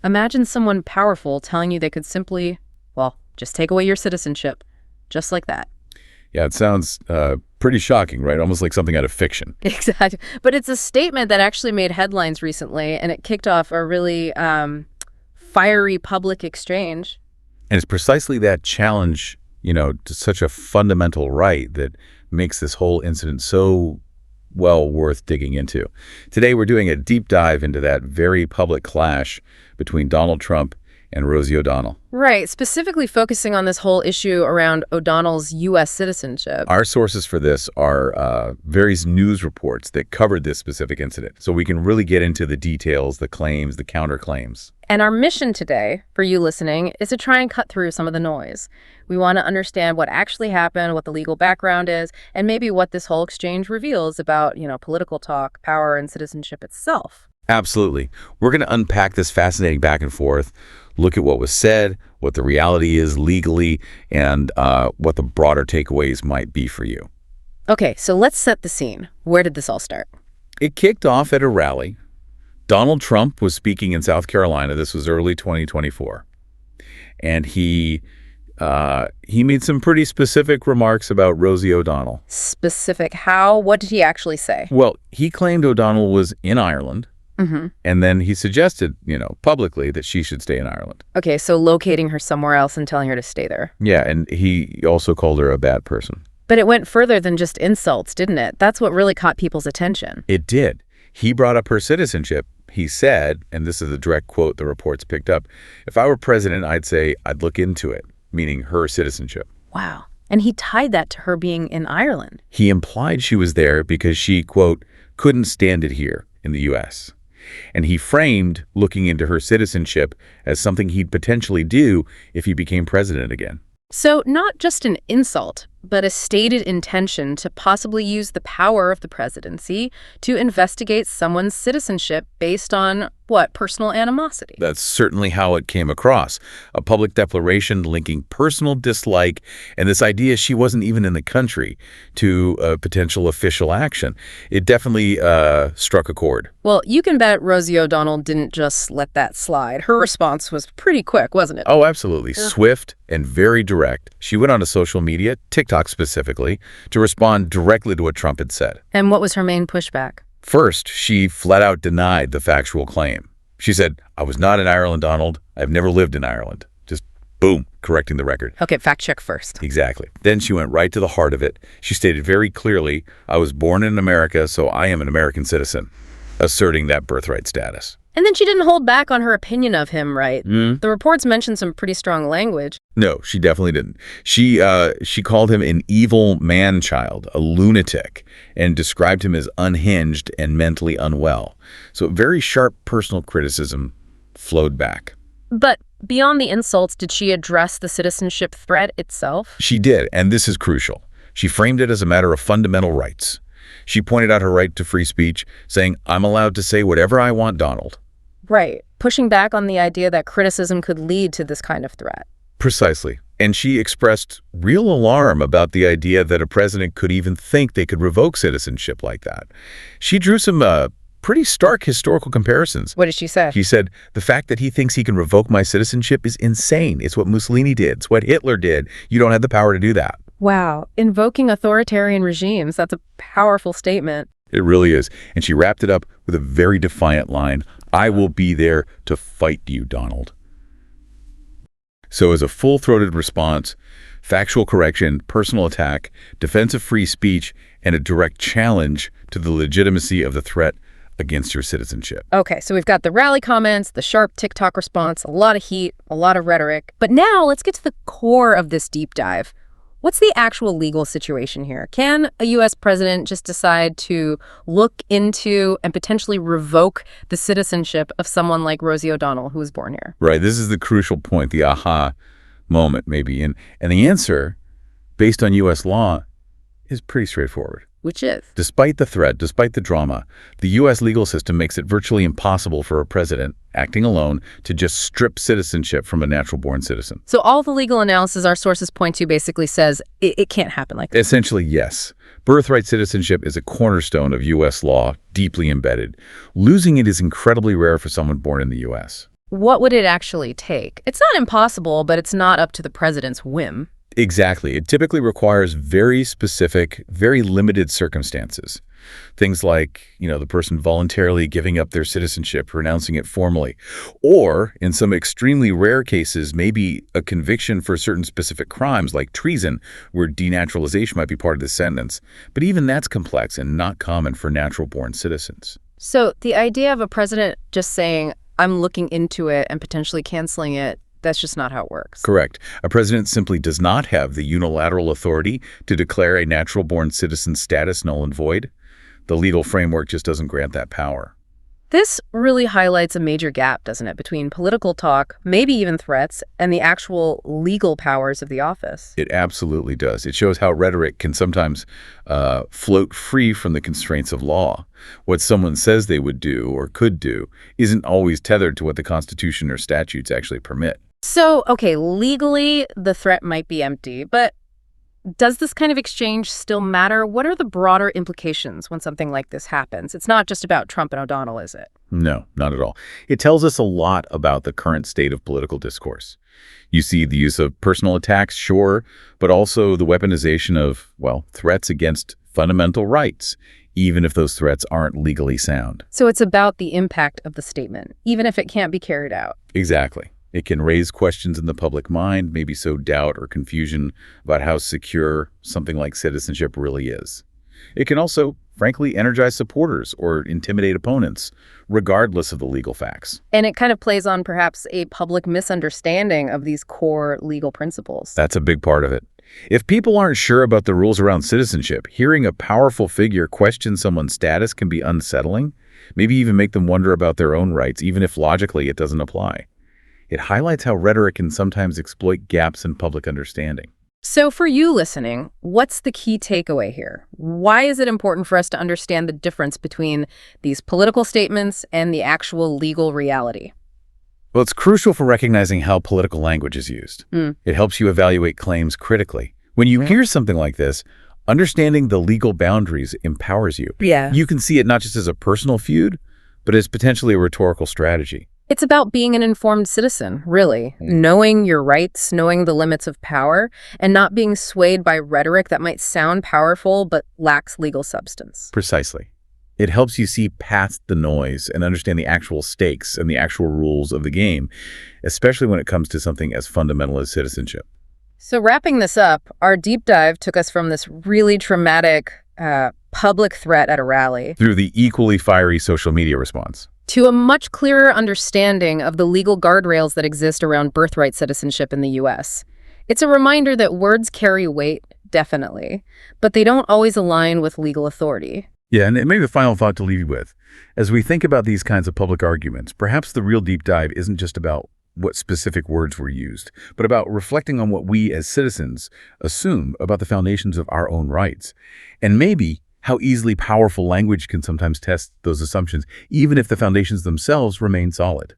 Imagine someone powerful telling you they could simply, well, just take away your citizenship. Just like that. Yeah, it sounds pretty shocking, right? Almost like something out of fiction. Exactly. But it's a statement that actually made headlines recently, and it kicked off a really fiery public exchange. And it's precisely that challenge, to such a fundamental right that makes this whole incident so well worth digging into. Today, we're doing a deep dive into that very public clash between Donald Trump and Rosie O'Donnell. Right, specifically focusing on this whole issue around O'Donnell's U.S. citizenship. Our sources for this are various news reports that covered this specific incident, so we can really get into the details, the claims, the counterclaims. And our mission today, for you listening, is to try and cut through some of the noise. We want to understand what actually happened, what the legal background is, and maybe what this whole exchange reveals about, political talk, power, and citizenship itself. Absolutely. We're going to unpack this fascinating back and forth, look at what was said, what the reality is legally, and what the broader takeaways might be for you. Okay, so let's set the scene. Where did this all start? It kicked off at a rally. Donald Trump was speaking in South Carolina. This was early 2024. And he made some pretty specific remarks about Rosie O'Donnell. Specific how? What did he actually say? Well, he claimed O'Donnell was in Ireland. Mm-hmm. And then he suggested, publicly that she should stay in Ireland. Okay, so locating her somewhere else and telling her to stay there. Yeah, and he also called her a bad person. But it went further than just insults, didn't it? That's what really caught people's attention. It did. He brought up her citizenship. He said, and this is a direct quote the reports picked up, "If I were president, I'd say I'd look into it," meaning her citizenship. Wow. And he tied that to her being in Ireland. He implied she was there because she, quote, couldn't stand it here in the U.S. And he framed looking into her citizenship as something he'd potentially do if he became president again. So not just an insult, but a stated intention to possibly use the power of the presidency to investigate someone's citizenship based on, personal animosity. That's certainly how it came across. A public declaration linking personal dislike and this idea she wasn't even in the country to a potential official action. It definitely struck a chord. Well, you can bet Rosie O'Donnell didn't just let that slide. Her response was pretty quick, wasn't it? Oh, absolutely. Swift and very direct. She went onto social media, TikTok specifically, to respond directly to what Trump had said. And what was her main pushback? First, she flat out denied the factual claim. She said, "I was not in Ireland, Donald. I've never lived in Ireland." Just boom, correcting the record. Okay, fact check first. Exactly. Then she went right to the heart of it. She stated very clearly, "I was born in America, so I am an American citizen," asserting that birthright status. And then she didn't hold back on her opinion of him, right? Mm. The reports mentioned some pretty strong language. No, she definitely didn't. She called him an evil man-child, a lunatic, and described him as unhinged and mentally unwell. So very sharp personal criticism flowed back. But beyond the insults, did she address the citizenship threat itself? She did, and this is crucial. She framed it as a matter of fundamental rights. She pointed out her right to free speech, saying, "I'm allowed to say whatever I want, Donald." Right, pushing back on the idea that criticism could lead to this kind of threat. Precisely. And she expressed real alarm about the idea that a president could even think they could revoke citizenship like that. She drew some pretty stark historical comparisons. What did she say? She said, "The fact that he thinks he can revoke my citizenship is insane. It's what Mussolini did. It's what Hitler did. You don't have the power to do that." Wow, invoking authoritarian regimes, that's a powerful statement. It really is. And she wrapped it up with a very defiant line, "I will be there to fight you, Donald." So as a full-throated response, factual correction, personal attack, defense of free speech, and a direct challenge to the legitimacy of the threat against your citizenship. Okay, so we've got the rally comments, the sharp TikTok response, a lot of heat, a lot of rhetoric. But now let's get to the core of this deep dive. What's the actual legal situation here? Can a U.S. president just decide to look into and potentially revoke the citizenship of someone like Rosie O'Donnell, who was born here? Right. This is the crucial point, the aha moment, maybe. And the answer, based on U.S. law, is pretty straightforward. Which is? Despite the threat, despite the drama, the U.S. legal system makes it virtually impossible for a president, acting alone, to just strip citizenship from a natural-born citizen. So all the legal analysis our sources point to basically says it can't happen like that. Essentially, yes. Birthright citizenship is a cornerstone of U.S. law, deeply embedded. Losing it is incredibly rare for someone born in the U.S. what would it actually take? It's not impossible, but it's not up to the president's whim. Exactly. It typically requires very specific, very limited circumstances. Things like, the person voluntarily giving up their citizenship, renouncing it formally, or in some extremely rare cases, maybe a conviction for certain specific crimes like treason, where denaturalization might be part of the sentence. But even that's complex and not common for natural-born citizens. So the idea of a president just saying, I'm looking into it and potentially canceling it, that's just not how it works. Correct. A president simply does not have the unilateral authority to declare a natural-born citizen's status null and void. The legal framework just doesn't grant that power. This really highlights a major gap, doesn't it, between political talk, maybe even threats, and the actual legal powers of the office. It absolutely does. It shows how rhetoric can sometimes float free from the constraints of law. What someone says they would do or could do isn't always tethered to what the Constitution or statutes actually permit. So, okay, legally, the threat might be empty, but does this kind of exchange still matter? What are the broader implications when something like this happens? It's not just about Trump and O'Donnell, is it? No, not at all. It tells us a lot about the current state of political discourse. You see the use of personal attacks, sure, but also the weaponization of, threats against fundamental rights, even if those threats aren't legally sound. So it's about the impact of the statement, even if it can't be carried out. Exactly. It can raise questions in the public mind, maybe sow doubt or confusion about how secure something like citizenship really is. It can also, frankly, energize supporters or intimidate opponents, regardless of the legal facts. And it kind of plays on perhaps a public misunderstanding of these core legal principles. That's a big part of it. If people aren't sure about the rules around citizenship, hearing a powerful figure question someone's status can be unsettling, maybe even make them wonder about their own rights, even if logically it doesn't apply. It highlights how rhetoric can sometimes exploit gaps in public understanding. So for you listening, what's the key takeaway here? Why is it important for us to understand the difference between these political statements and the actual legal reality? Well, it's crucial for recognizing how political language is used. It helps you evaluate claims critically. When you hear something like this, understanding the legal boundaries empowers you. Yeah. You can see it not just as a personal feud, but as potentially a rhetorical strategy. It's about being an informed citizen, really. Knowing your rights, knowing the limits of power, and not being swayed by rhetoric that might sound powerful but lacks legal substance. Precisely. It helps you see past the noise and understand the actual stakes and the actual rules of the game, especially when it comes to something as fundamental as citizenship. So wrapping this up, our deep dive took us from this really traumatic public threat at a rally Through the equally fiery social media response. to a much clearer understanding of the legal guardrails that exist around birthright citizenship in the U.S. It's a reminder that words carry weight, definitely, but they don't always align with legal authority. Yeah, and maybe the final thought to leave you with. As we think about these kinds of public arguments, perhaps the real deep dive isn't just about what specific words were used, but about reflecting on what we as citizens assume about the foundations of our own rights. And maybe how easily powerful language can sometimes test those assumptions, even if the foundations themselves remain solid.